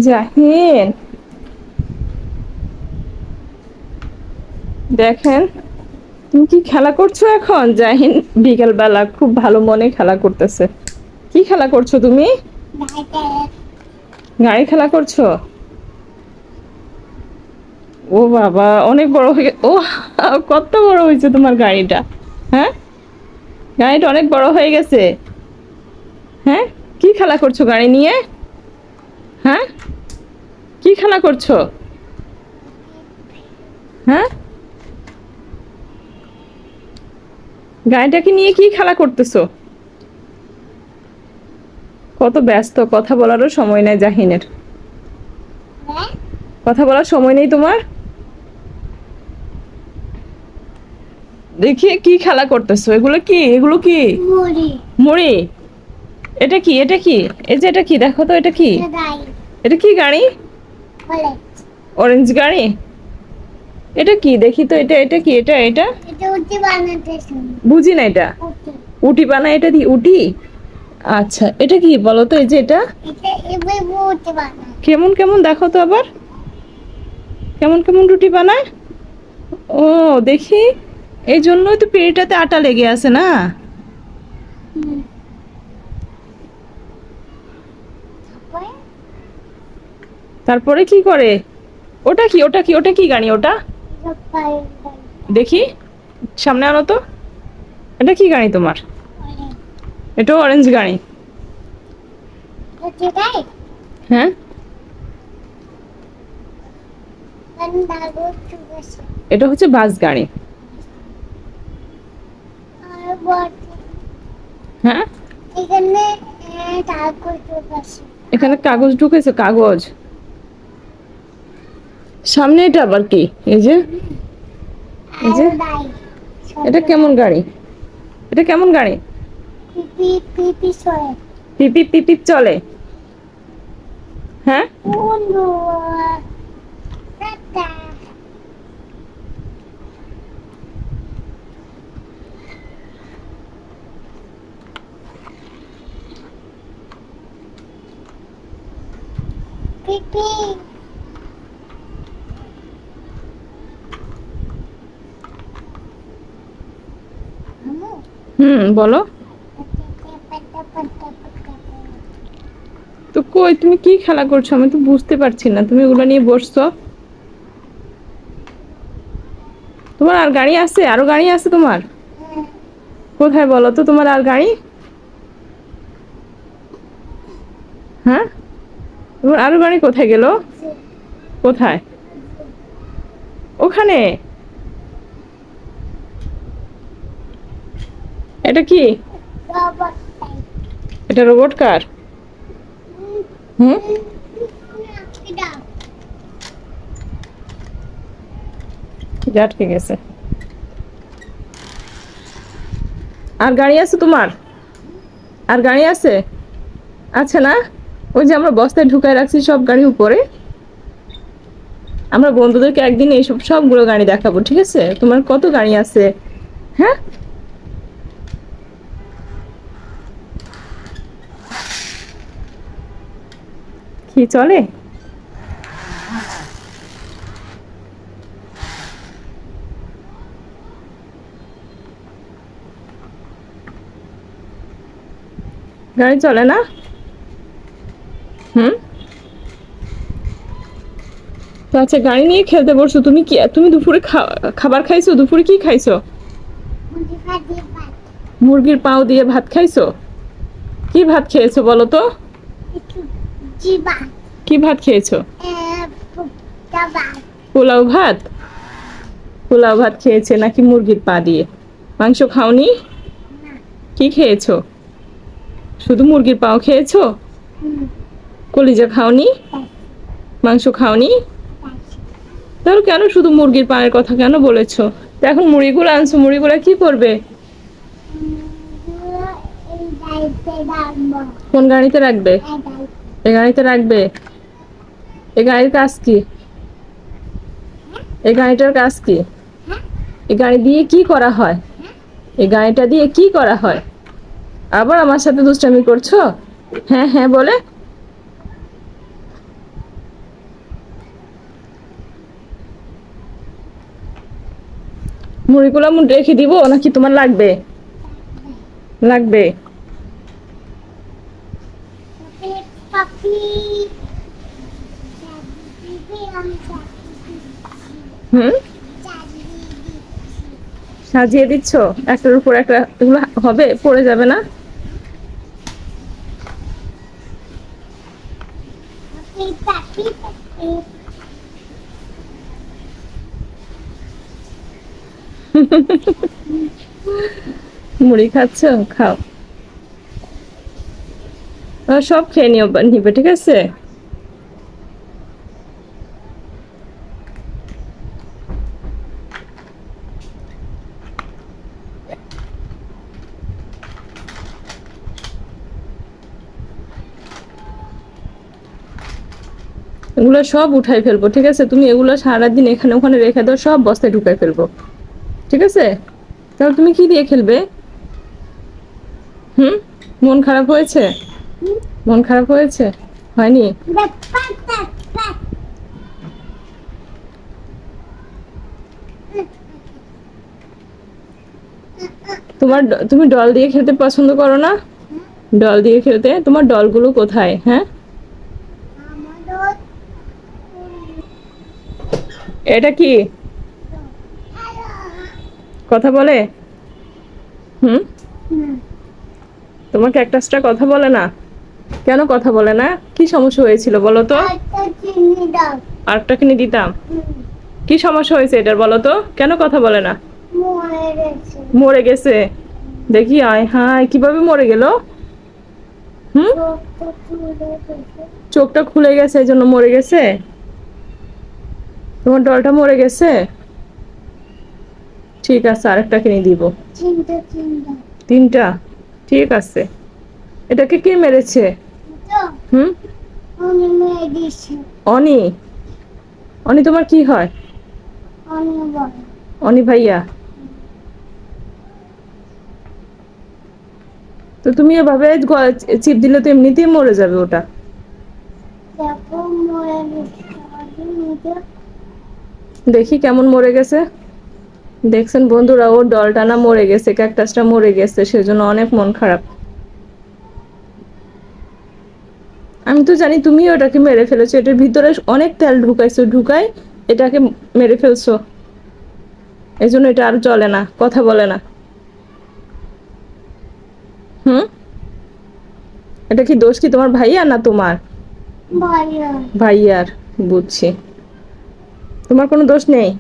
জাহিন, দেখেন তুমি কি খেলা করছো এখন? জাহিন বিকেল বেলা খুব ভালো মনে খেলা করতেছে। কি খেলা করছো তুমি? গাড়ি খেলা করছো? ও বাবা, অনেক বড় হয়ে ও, কত বড় হয়েছে তোমার গাড়িটা? হ্যাঁ, গাড়িটা অনেক বড় হয়ে গেছে। হ্যাঁ, কি খেলা করছো গাড়ি নিয়ে? হ্যাঁ, কি খেলা করছো? হ্যাঁ, গাড়িটাকে নিয়ে কি খেলা করতেছো? কত ব্যস্ত, কথা বলারও সময় নেই জাহিনের। কথা বলার সময় নেই তোমার? দেখি কি খেলা করতেছো? এগুলো কি? এগুলো কি? মুড়ি? এটা কি? এটা কি? এই যে এটা কি? দেখো তো এটা কি? এটা কি গাড়ি? অরেঞ্জ গাড়ি? এটা কি দেখি তো? এটা এটা কি? এটা এটা বুঝি না এটা। উটি বানায় এটা দি উটি? আচ্ছা, এটা কি বলো তো? এই যে এটা কেমন কেমন দেখো তো আবার, কেমন কেমন রুটি বানায়? ও, দেখি। এই জন্যই তো পেড়িটাতে আটা লেগে আছে না? তারপরে কি করে? ওটা কি? ওটা কি? ওটা কি গাড়ি ওটা? দেখি, সামনে আনো তো। এটা কি গাড়ি তোমার? এটা অরেঞ্জ গাড়ি? হ্যাঁ, এটা হচ্ছে বাস গাড়ি। হ্যাঁ, এখানে কাগজ ঢুকেছে, কাগজ। সামনে এটা আবার কি? এই যে, এই যে, এটা কেমন গাড়ি? এটা কেমন গাড়ি? পিপিপ পিপিপ চলে? হ্যাঁ, বলো। তো কই তুমি কি খেলা করছো? আমি তো বুঝতে পারছি না। তুমি ওগুলো নিয়ে বসছো? তোমার আর গাড়ি আছে? আরো গাড়ি আছে তোমার? কোথায় বলো তো তোমার আর গাড়ি? হ্যাঁ, তোমার আরো গাড়ি কোথায় গেল? কোথায়? ওখানে? এটা কি? এটা রোবট কার? হুম, আটকে গেছে। আর গাড়ি আছে তোমার? আর গাড়ি আছে? আছে না? ওই যে আমরা বস্তায় ঢুকায় রাখছি সব গাড়ি উপরে। আমরা বন্ধুদেরকে একদিন এইসব সবগুলো গাড়ি দেখাবো, ঠিক আছে? তোমার কত গাড়ি আছে? হ্যাঁ, কি চলে? গাড়ি চলে না? হুম, তো আচ্ছা, গাড়ি নিয়ে খেলতে বসছো তুমি। কি তুমি দুপুরে খাবার খাইছো? দুপুরে কি খাইছো? মুরগির পাও দিয়ে ভাত খাইছো? কি ভাত খেয়েছো বলো তো? কি ভাত খেয়েছো? পোলাও ভাত? পোলাও ভাত খেয়েছে নাকি মুরগির পা দিয়ে? মাংস খাওনি? কি খেয়েছো? শুধু মুরগির পাও খেয়েছো? কলিজা খাওনি? মাংস খাওনি? তাহলে কেন শুধু মুরগির পায়ের কথা কেন বলেছো? তো এখন মুড়িগুলো আনছো, মুড়িগুলো কি করবে? কোন গাড়িতে রাখবে? এই গাড়িতে রাখবে? এই গাড়ির কাজ কি? এই গাড়িটার কাজ কি? এই গাড়ি দিয়ে কি করা হয়? এই গাড়িটা দিয়ে কি করা হয়? আবার আমার সাথে দুষ্টামি করছো? হ্যাঁ হ্যাঁ বলে। মুড়িগুলো রেখে দিব নাকি তোমার লাগবে? লাগবে। পাপি হুম, সাজিয়ে দিচ্ছ একটার উপর একটা, এগুলো হবে, পড়ে যাবে না? পাপি মুড়ি খাচ্ছ, খাও। সব খেয়ে নিবে, ঠিক আছে? এগুলো সব উঠাই ফেলবো, ঠিক আছে? তুমি এগুলো সারাদিন এখানে ওখানে রেখে দাও, সব বস্তায় ঢুকাই ফেলবো, ঠিক আছে? তাহলে তুমি কি দিয়ে খেলবে? হুম, মন খারাপ হয়েছে? মন খারাপ হয়েছে? হয়নি? তুমি ডল দিয়ে খেলতে পছন্দ করো না? ডল দিয়ে খেলতে? তোমার ডলগুলো কোথায়? হ্যাঁ, এটা কি কথা বলে? হুম, তোমার ক্যাকটাসটা কথা বলে না? কেন কথা বলে না? কি সমস্যা হয়েছিল বলো তো? আরেকটা কিনে দিতাম। কি সমস্যা হয়েছে এটার বলো তো? কেন কথা বলে না? মরে গেছে? দেখি, আয় হায়, কিভাবে মরে গেল? হুম, চোখটা খুলে গেছে এই জন্য মরে গেছে? তোমার ডলটা মরে গেছে? ঠিক আছে, আরেকটা কিনে দিব। তিনটা? ঠিক আছে। এটাকে কে মেরেছে? হুম, অনি। অনি তোমার কি হয়? অনি ভাইয়া? তো তুমি এভাবে চিপ দিলে তো এমনিতেই মরে যাবে ওটা। দেখি কেমন মরে গেছে। দেখছেন বন্ধুরা, ওর ডলটা না মরে গেছে, ক্যাকটাসটা মরে গেছে, সেজন্য অনেক মন খারাপ। আমি তো জানি তুমি ওটাকে মেরে ফেলেছো, এটার ভিতরে অনেক তেল ঢুকাইছো, ঢুকাই এটাকে মেরে ফেলছো। এই জন্য এটা আর চলে না, কথা বলে না। হুম, এটা কি দোষ কি তোমার ভাইয়া না তোমার? ভাইয়ার। বুঝছি, তোমার কোনো দোষ নেই।